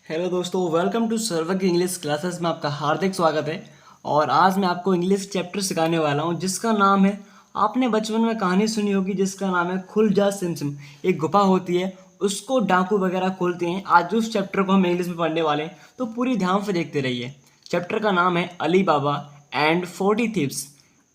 Hello दोस्तों, welcome to सर्वक English classes में आपका हार्दिक स्वागत है। और आज मैं आपको इंग्लिश चैप्टर सिखाने वाला हूं जिसका नाम है, आपने बचपन में कहानी सुनी होगी जिसका नाम है खुल जा सिम सिम। एक गुफा होती है, उसको डाकू वगैरह खोलते हैं। आज उस चैप्टर को हम इंग्लिश में पढ़ने वाले हैं, तो पूरी ध्यान से देखते रहिए। चैप्टर का नाम है अली बाबा एंड 40 थीव्स।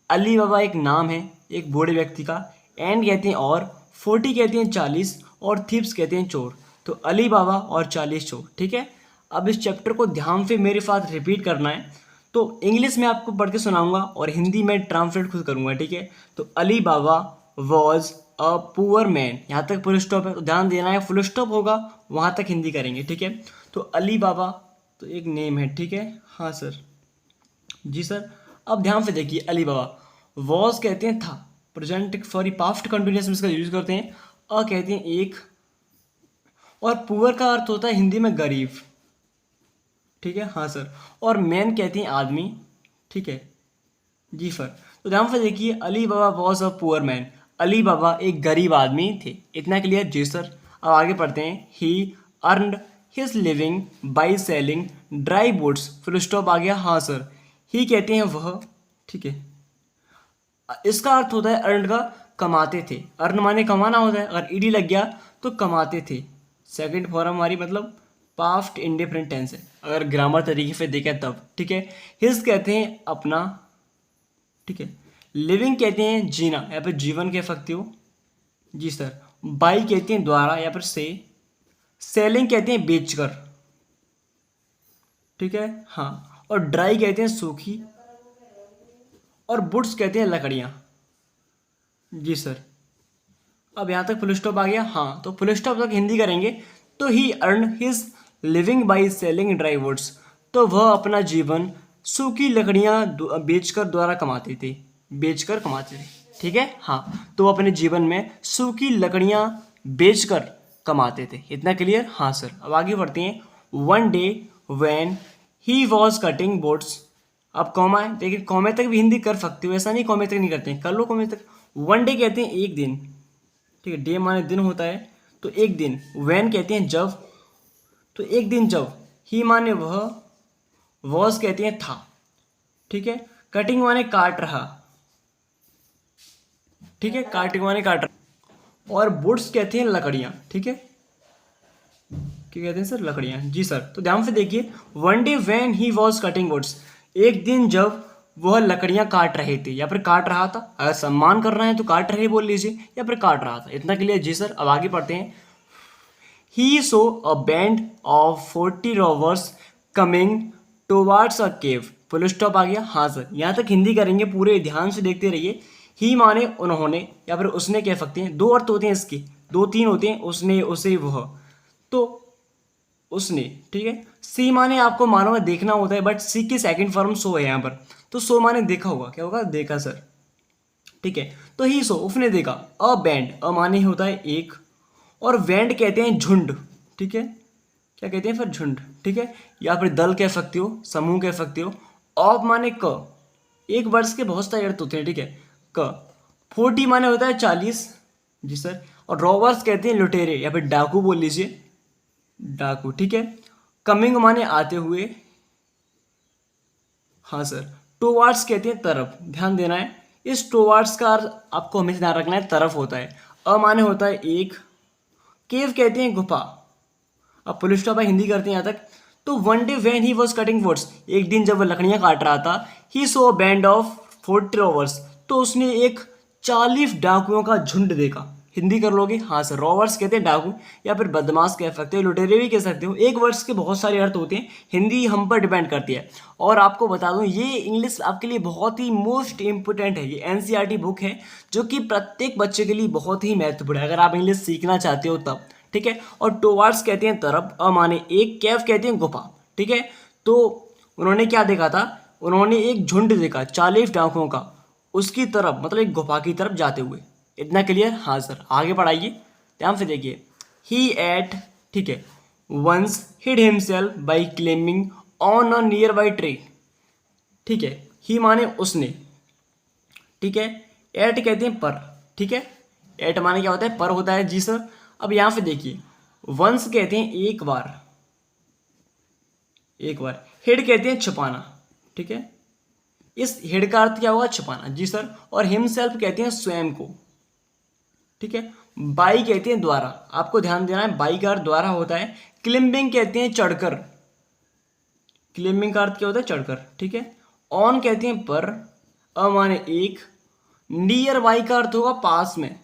अली बाबा एक नाम है एक बूढ़े व्यक्ति का, एंड कहते हैं और, 40 कहते हैं 40, और थीव्स कहते हैं चोर। तो अली बाबा और 40 चोर, ठीक है। अब इस चैप्टर को ध्यान से मेरे साथ रिपीट करना है। तो इंग्लिश में आपको पढ़ के सुनाऊंगा और हिंदी में ट्रांसलेट खुद करूंगा, ठीक है। तो Ali Baba was a poor man, यहाँ तक फुल स्टॉप है, तो ध्यान देना है। फुल स्टॉप होगा वहाँ तक हिंदी करेंगे, ठीक है। तो अली बाबा तो एक नेम है, ठीक है। हाँ सर, जी सर। अब ध्यान से देखिए, अली बाबा वॉज कहते हैं था, प्रेजेंट सॉरी पास्ट कंटिन्यूअस में इसका यूज करते हैं। अ कहते हैं एक, और पुअर का अर्थ होता है हिंदी में गरीब, ठीक है। हाँ सर। और मैन कहते हैं आदमी, ठीक है। जी सर। तो ध्यान से देखिए, Ali Baba was a poor man. Ali Baba एक गरीब आदमी थे, इतना क्लियर। जी सर। अब आगे पढ़ते हैं। He earned his living by selling dry boats, full stop आ गया। हाँ सर। ही कहते हैं वह, ठीक है। इसका अर्थ होता है अर्न का, कमाते थे। अर्न माने कमाना होता है, अगर ईडी लग गया तो कमाते थे। सेकंड फॉर्म हमारी मतलब पास्ट इंडिफरेंट टेंस है, अगर ग्रामर तरीके से देखें तब, ठीक है। हिज कहते हैं अपना, ठीक है। लिविंग कहते हैं जीना, या फिर जीवन कह सकते हो। जी सर। बाई कहते हैं द्वारा या फिर से। सेलिंग कहते हैं बेचकर, ठीक है। हाँ। और ड्राई कहते हैं सूखी, और वुड्स कहते हैं लकड़ियाँ। जी सर। अब यहाँ तक फुल स्टॉप आ गया। हाँ, तो फुल स्टॉप तक हिंदी करेंगे। तो he earn his living by selling dry woods, तो वह अपना जीवन सूखी लकड़ियाँ बेचकर द्वारा कमाते थे, बेचकर कमाते थे, ठीक है। हाँ, तो वो अपने जीवन में सूखी लकड़ियाँ बेचकर कमाते थे, इतना क्लियर। हाँ सर। अब आगे बढ़ते हैं। One day when he was cutting boats. अब कॉमा है, लेकिन कॉमे तक भी हिंदी कर सकते हो, ऐसा नहीं कॉमे तक नहीं करते हैं, कर लो कॉमे तक। वन डे कहते हैं एक दिन, ठीक है। डे माने दिन होता है, तो एक दिन। वैन कहते हैं जब, तो एक दिन जब। ही माने वह, वॉज कहते हैं था, ठीक है। कटिंग माने काट रहा, ठीक है। काटिंग माने काट रहा। और वुड्स कहते हैं लकड़ियाँ, ठीक है। क्या कहते हैं सर? लकड़ियाँ। जी सर। तो ध्यान से देखिए, one day when he was cutting woods, एक दिन जब वह लकड़ियाँ काट रहे थे, या फिर काट रहा था। अगर सम्मान कर रहे हैं तो काट रहे बोल लीजिए, या फिर काट रहा था, इतना क्लियर। जी सर। अब आगे पढ़ते हैं। He saw a band of 40 robbers coming towards a cave. Full stop आ गया। हाँ सर। यहाँ तक हिंदी करेंगे, पूरे ध्यान से देखते रहिए। ही माने उन्होंने, या फिर उसने कह सकते हैं, दो अर्थ होते हैं इसके, दो तीन होते हैं, उसने, उसे, वह। तो उसने, ठीक है। सी माने आपको मानो में देखना होता है, बट सी की सेकंड फॉर्म सो है यहाँ पर, तो सो माने देखा होगा, क्या होगा? देखा सर, ठीक है। तो ही सो, उसने देखा। अ बैंड, अ माने होता है एक, और बैंड कहते हैं झुंड, ठीक है। क्या कहते हैं फिर? झुंड, ठीक है। या फिर दल कह सकते हो, समूह कह सकते हो। ऑफ माने क, एक वर्ष के बहुत सारे अर्थ होते हैं, ठीक है। क 40 माने होता है 40। जी सर। और रॉबर्स कहते हैं लुटेरे, या फिर डाकू बोल लीजिए, डाकू, ठीक है। कमिंग माने आते हुए। हाँ सर। टुवार्ड्स कहते हैं तरफ, ध्यान देना है। इस टुवार्ड्स का अर्थ आपको हमेशा ध्यान रखना है, तरफ होता है। अ माने होता है एक। केव कहते हैं गुफा। अब पुलिस स्टॉप है, हिंदी करते हैं यहाँ तक। तो one day when he was cutting woods, एक दिन जब वह लकड़ियां काट रहा था। He saw band of 40 robbers, तो उसने एक 40 डाकुओं का झुंड देखा। हिंदी कर लोगे? हाँ सर। रॉवर्स कहते हैं डाकू, या फिर बदमाश कह सकते हो, लुटेरे भी कह सकते हो। एक वर्ड्स के बहुत सारे अर्थ होते हैं, हिंदी हम पर डिपेंड करती है। और आपको बता दूं, ये इंग्लिश आपके लिए बहुत ही मोस्ट इंपोर्टेंट है। ये एनसीईआरटी बुक है, जो कि प्रत्येक बच्चे के लिए बहुत ही महत्वपूर्ण है, अगर आप इंग्लिश सीखना चाहते हो तब, ठीक है। और टुवार्ड्स कहते हैं तरफ, अ माने एक, कैफ कहते हैं गुफा, ठीक है। तो उन्होंने क्या देखा था? उन्होंने एक झुंड देखा 40 डाकुओं का, उसकी तरफ, मतलब एक गुफा की तरफ जाते हुए, इतना क्लियर? हाँ सर। आगे बढ़ाइए, ध्यान से देखिए। ही एट, ठीक है, once hid himself by climbing on a nearby tree, ठीक है। ही माने उसने, ठीक है। एट कहते हैं पर, ठीक है। एट माने क्या होता है? पर होता है। जी सर। अब यहाँ पे देखिए, वंस कहते हैं एक बार, एक बार। हिड कहते हैं छुपाना, ठीक है, इस हिड का अर्थ क्या हुआ, छुपाना, जी सर। और हिमसेल्फ कहते हैं स्वयं को, ठीक है। बाई कहते हैं द्वारा, आपको ध्यान देना है, बाई का अर्थ द्वारा होता है। क्लिम्बिंग कहते हैं चढ़कर, क्लिम्बिंग का अर्थ क्या होता है, चढ़कर, ठीक है। ऑन कहते हैं पर, अ माने एक। नियर बाई का अर्थ होगा पास में,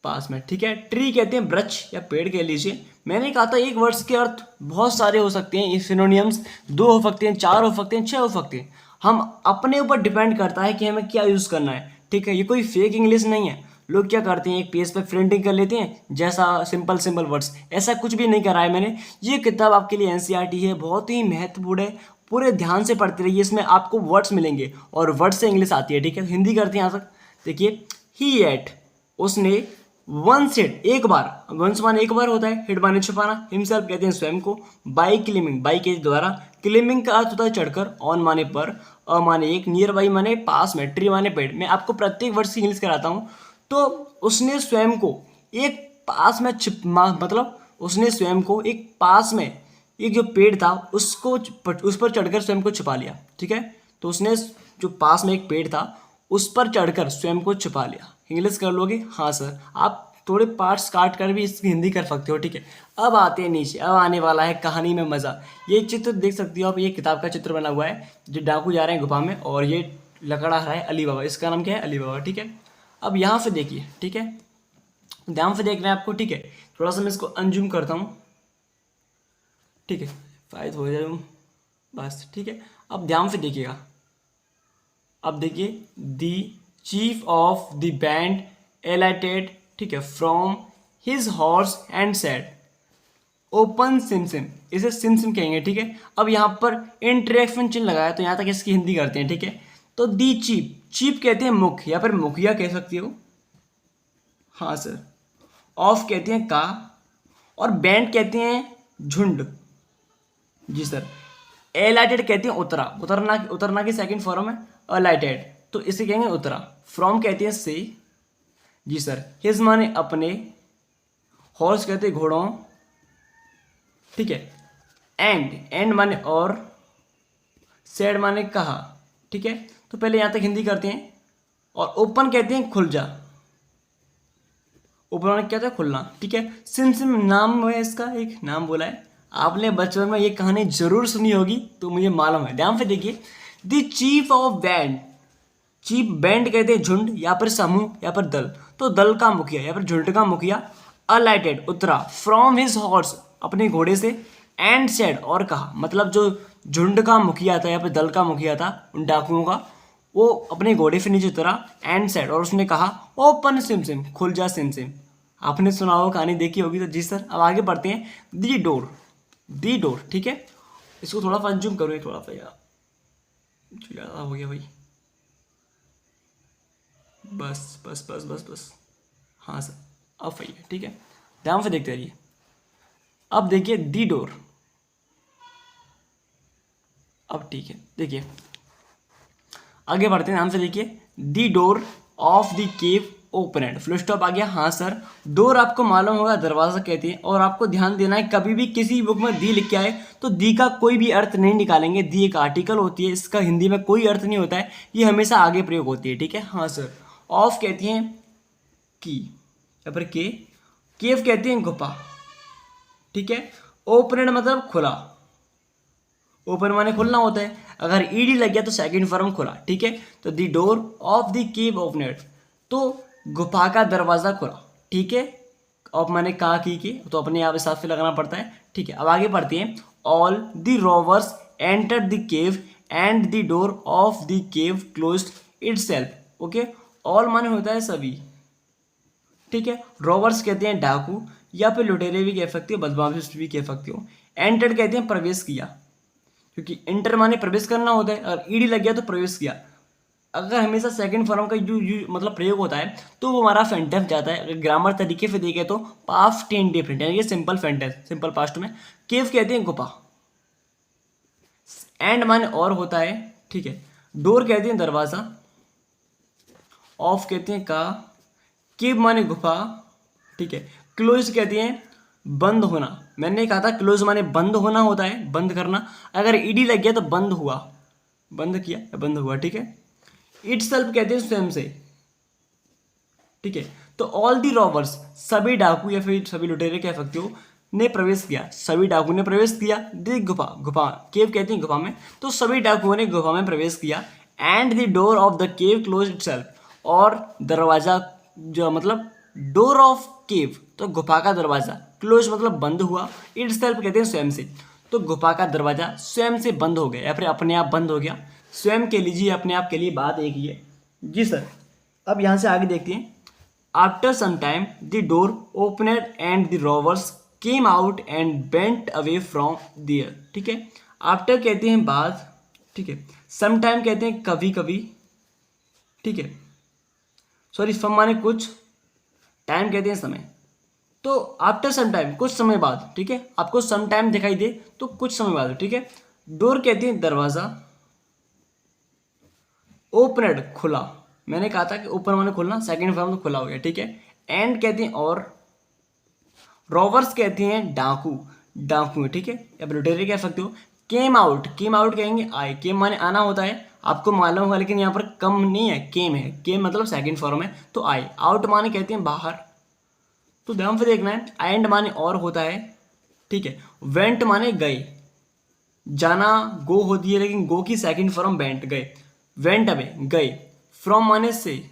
पास में, ठीक है। ट्री कहते हैं वृक्ष या पेड़ कह लीजिए। मैंने कहा था एक वर्ड्स के अर्थ बहुत सारे हो सकते हैं, सिनोनियम्स 2 हो सकते हैं, 4 हो सकते हैं, 6 हो सकते हैं। हम अपने ऊपर डिपेंड करता है कि हमें क्या यूज़ करना है, ठीक है। ये कोई फेक इंग्लिश नहीं है। लोग क्या करते हैं, एक पेज पे प्रिंटिंग कर लेते हैं जैसा सिंपल सिंपल वर्ड्स, ऐसा कुछ भी नहीं करा है मैंने। ये किताब आपके लिए एनसीईआरटी है, बहुत ही महत्वपूर्ण है, पूरे ध्यान से पढ़ते रहिए, इसमें आपको वर्ड्स मिलेंगे और वर्ड्स से इंग्लिश आती है, ठीक है। हिंदी करते हैं यहाँ तक। देखिए, ही एट, उसने, वंस हिड, एक बार, वंस माने एक बार होता है, हिड माने छुपाना, हिमसेल्फ कहते हैं स्वयं को, बाई क्लिमिंग, बाई के द्वारा, क्लिमिंग का अर्थ होता है चढ़कर, ऑन माने पर, अ माने एक, नियर बाई माने पास में, ट्री माने पेड़। मैं आपको प्रत्येक वर्ड की इंग्लिश कराता हूँ। तो उसने स्वयं को एक पास में मतलब उसने स्वयं को एक पास में, एक जो पेड़ था उसको उस पर चढ़कर स्वयं को छुपा लिया, ठीक है। तो उसने जो पास में एक पेड़ था उस पर चढ़कर स्वयं को छुपा लिया। इंग्लिश कर लोगे, हाँ सर। आप थोड़े पार्ट्स काट कर भी इसकी हिंदी कर सकते हो, ठीक है। अब आते हैं नीचे, अब आने वाला है कहानी में मज़ा। ये चित्र देख सकते हो आप, ये किताब का चित्र बना हुआ है, जो डाकू जा रहे हैं गुफा में, और ये लकड़ा रहा है अली बाबा, इसका नाम क्या है, अली बाबा, ठीक है। अब यहाँ से देखिए, ठीक है, ध्यान से देखना है आपको, ठीक है। थोड़ा सा मैं इसको अनजूम करता हूँ, ठीक है, फायद हो जाए बस, ठीक है। अब ध्यान से देखिएगा, अब देखिए, the chief of the band alighted, ठीक है, from his horse and said open सिमसिम, इसे सिमसिम कहेंगे, ठीक है। अब यहाँ पर इंटरेक्शन चिन्ह लगाया, तो यहाँ तक इसकी हिंदी करते हैं, ठीक है। तो दी चीफ, चीफ कहते हैं मुख्य या फिर मुखिया कह सकती हो, हाँ सर। ऑफ कहते हैं का, और बैंड कहते हैं झुंड, जी सर। एलाइटेड कहते हैं उतरा, उतरना, उतरना की सेकंड फॉर्म है अलाइटेड, तो इसे कहेंगे उतरा। फ्रॉम कहते हैं से, जी सर। हिज माने अपने, हॉर्स कहते हैं घोड़ों, ठीक है। एंड, एंड माने और, सेड माने कहा, ठीक है। तो पहले यहाँ तक हिंदी करते हैं। और ओपन कहते हैं खुल जा, ओपन माने क्या था, खुलना, ठीक है। सिम सिम नाम है इसका, एक नाम बोला है आपने बचपन में, ये कहानी जरूर सुनी होगी, तो मुझे मालूम है। ध्यान से देखिए, the chief of band, chief, band कहते हैं झुंड या फिर समूह या फिर दल, तो दल का मुखिया या फिर झुंड का मुखिया, अलाइटेड उतरा, फ्रॉम हिज हॉर्स अपने घोड़े से, एंड सेड और कहा, मतलब जो झुंड का मुखिया था या फिर दल का मुखिया था उन डाकुओं का, वो अपने घोड़े से नीचे उतरा, एंड सेड और उसने कहा ओपन सिम सिम, खुल जा सिम सिम। आपने सुना हो, कहानी देखी होगी, तो जी सर। अब आगे बढ़ते हैं, दी डोर, दी डोर, ठीक है। इसको थोड़ा सा जूम करो, थोड़ा सा यार ज़्यादा हो गया भाई, बस बस बस बस बस, हाँ सर, अब सही है, ठीक है। ध्यान से देखते रहिए। अब देखिए दी डोर, अब ठीक है, देखिए आगे बढ़ते हैं, ध्यान से देखिए। The door of the cave opened, full stop आ गया, हाँ सर। डोर आपको मालूम होगा दरवाजा कहते हैं, और आपको ध्यान देना है, कभी भी किसी बुक में दी लिख के आए तो दी का कोई भी अर्थ नहीं निकालेंगे। दी एक आर्टिकल होती है, इसका हिंदी में कोई अर्थ नहीं होता है, ये हमेशा आगे प्रयोग होती है, ठीक है, हाँ सर। ऑफ कहती हैं की या फिर के, केव कहते हैं गुफा, ठीक है। ओपनड मतलब खुला, ओपन माने खुलना होता है, अगर ईडी लग गया तो सेकंड फॉर्म खुला, ठीक है। तो the door of the cave opened, तो गुफा का दरवाजा खुला, ठीक है। ऑफ माने कहा की, तो अपने आप हिसाब से लगाना पड़ता है, ठीक है। अब आगे बढ़ते हैं। All the robbers enter the cave and the door of the cave closed itself, okay. All माने होता है सभी, ठीक है। रोवर्स कहते हैं डाकू या फिर लुटेरे भी कह सकते हो, बदमाश भी कह सकते हो। एंटर कहते हैं प्रवेश किया, क्योंकि एंटर माने प्रवेश करना होता है, अगर ईडी लग गया तो प्रवेश किया। अगर हमेशा सेकंड फॉर्म का यू मतलब प्रयोग होता है तो वो हमारा सेंटेंस जाता है। अगर ग्रामर तरीके से देखें तो पास्ट टेन डिफरेंट, यानी कि सिंपल सेंटेंस, सिंपल पास्ट में। केव कहते हैं गुफा, एंड माने और होता है, ठीक है। डोर कहते हैं दरवाजा, ऑफ कहते हैं का, केव माने गुफा, ठीक है। क्लोज कहते हैं बंद होना, मैंने कहा था क्लोज माने बंद होना होता है, बंद करना। अगर ईडी लग गया तो बंद हुआ, बंद किया या बंद हुआ, ठीक है। इटसेल्फ कहते हैं स्वयं से, ठीक है। तो ऑल दी रॉबर्स, सभी डाकू या फिर सभी लुटेरे कह सकते हो, ने प्रवेश किया, सभी डाकू ने प्रवेश किया दी गुफा, गुफा केव कहते हैं गुफा में, तो सभी डाकुओं ने गुफा में प्रवेश किया। And the door of the cave close itself, और दरवाजा जो मतलब डोर ऑफ केव तो गुफा का दरवाजा, क्लोज मतलब बंद हुआ, इटसेल्फ कहते हैं स्वयं से, तो गुफा का दरवाजा स्वयं से बंद हो गया या फिर अपने आप बंद हो गया। स्वयं के लीजिए, अपने आप के लिए बात एक ही है जी सर। अब यहाँ से आगे देखते हैं। After some time the door opened and the robbers came out and went away from there, ठीक है। आफ्टर कहते हैं बाद, ठीक है। सम टाइम कहते हैं कभी कभी, ठीक है। सॉरी, सम माने कुछ, टाइम कहते हैं समय, तो आफ्टर सम टाइम कुछ समय बाद, ठीक है। आपको सम टाइम दिखाई दे तो कुछ समय बाद, ठीक है। डोर कहते हैं दरवाजा, ओपनड खुला, मैंने कहा था कि ओपन माने खुलना, सेकंड फॉर्म तो खुला हो गया, ठीक है। एंड कहते हैं और, रॉबर्स कहते हैं डाकू, डाकू, ठीक है, या लुटेरे कह सकते हो। केम आउट, केम आउट कहेंगे आए, केम माने आना होता है, आपको मालूम होगा, लेकिन यहाँ पर कम नहीं है, केम है, केम मतलब सेकंड फॉर्म है, तो आए। आउट माने कहते हैं बाहर, तो ध्यान से देखना है। एंड माने और होता है, ठीक है। वेंट माने गए, जाना गो होती है, लेकिन गो की सेकंड फॉर्म वेंट, गए। वेंट अवे गए, फ्रॉम माने से,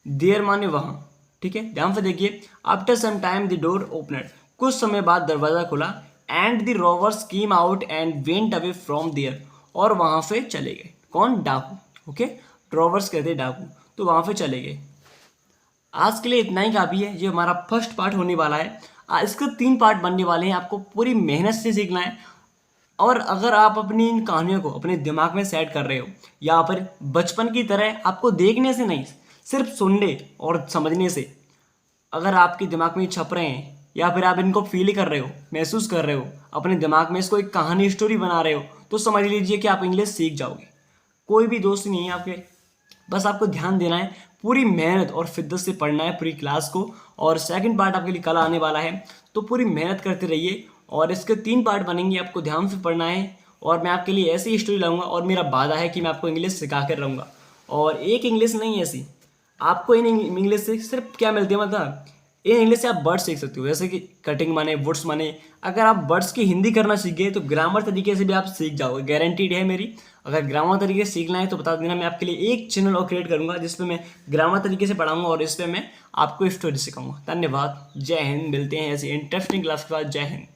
देयर माने वहां, ठीक है। ध्यान से देखिए। After some time the door opened, कुछ समय बाद दरवाजा खुला। And the robbers came out and went away from there, और वहां से चले गए। कौन? डाकू, ओके। रॉबर्स कहते हैं डाकू, तो वहां से चले गए। आज के लिए इतना ही काफ़ी है, ये हमारा फर्स्ट पार्ट होने वाला है। इसके 3 पार्ट बनने वाले हैं, आपको पूरी मेहनत से सीखना है। और अगर आप अपनी इन कहानियों को अपने दिमाग में सेट कर रहे हो, या फिर बचपन की तरह आपको देखने से नहीं, सिर्फ सुनने और समझने से अगर आपके दिमाग में छप रहे हैं, या फिर आप इनको फील कर रहे हो, महसूस कर रहे हो, अपने दिमाग में इसको एक कहानी स्टोरी बना रहे हो, तो समझ लीजिए कि आप इंग्लिश सीख जाओगे। कोई भी दोस्त नहीं है आपके, बस आपको ध्यान देना है, पूरी मेहनत और शिद्दत से पढ़ना है पूरी क्लास को। और सेकंड पार्ट आपके लिए कल आने वाला है, तो पूरी मेहनत करते रहिए। और इसके 3 पार्ट बनेंगे, आपको ध्यान से पढ़ना है। और मैं आपके लिए ऐसी स्टोरी लाऊंगा, और मेरा वादा है कि मैं आपको इंग्लिश सिखा कर रहूँगा। और एक इंग्लिश नहीं ऐसी, आपको इन इंग्लिश से सिर्फ क्या मिलती है, मतलब इन इंग्लिश से आप वर्ड सीख सकते हो, जैसे कि कटिंग माने, वुड्स माने। अगर आप वर्ड्स की हिंदी करना सीख गए तो ग्रामर तरीके से भी आप सीख जाओगे, गारंटीड है मेरी। अगर ग्रामर तरीके से सीखना है तो बता देना, मैं आपके लिए एक चैनल और क्रिएट करूंगा जिसमें मैं ग्रामर तरीके से पढ़ाऊंगा, और इस पर मैं आपको स्टोरी सिखाऊंगा। धन्यवाद, जय हिंद। मिलते हैं ऐसी इंटरेस्टिंग क्लास के बाद। जय हिंद।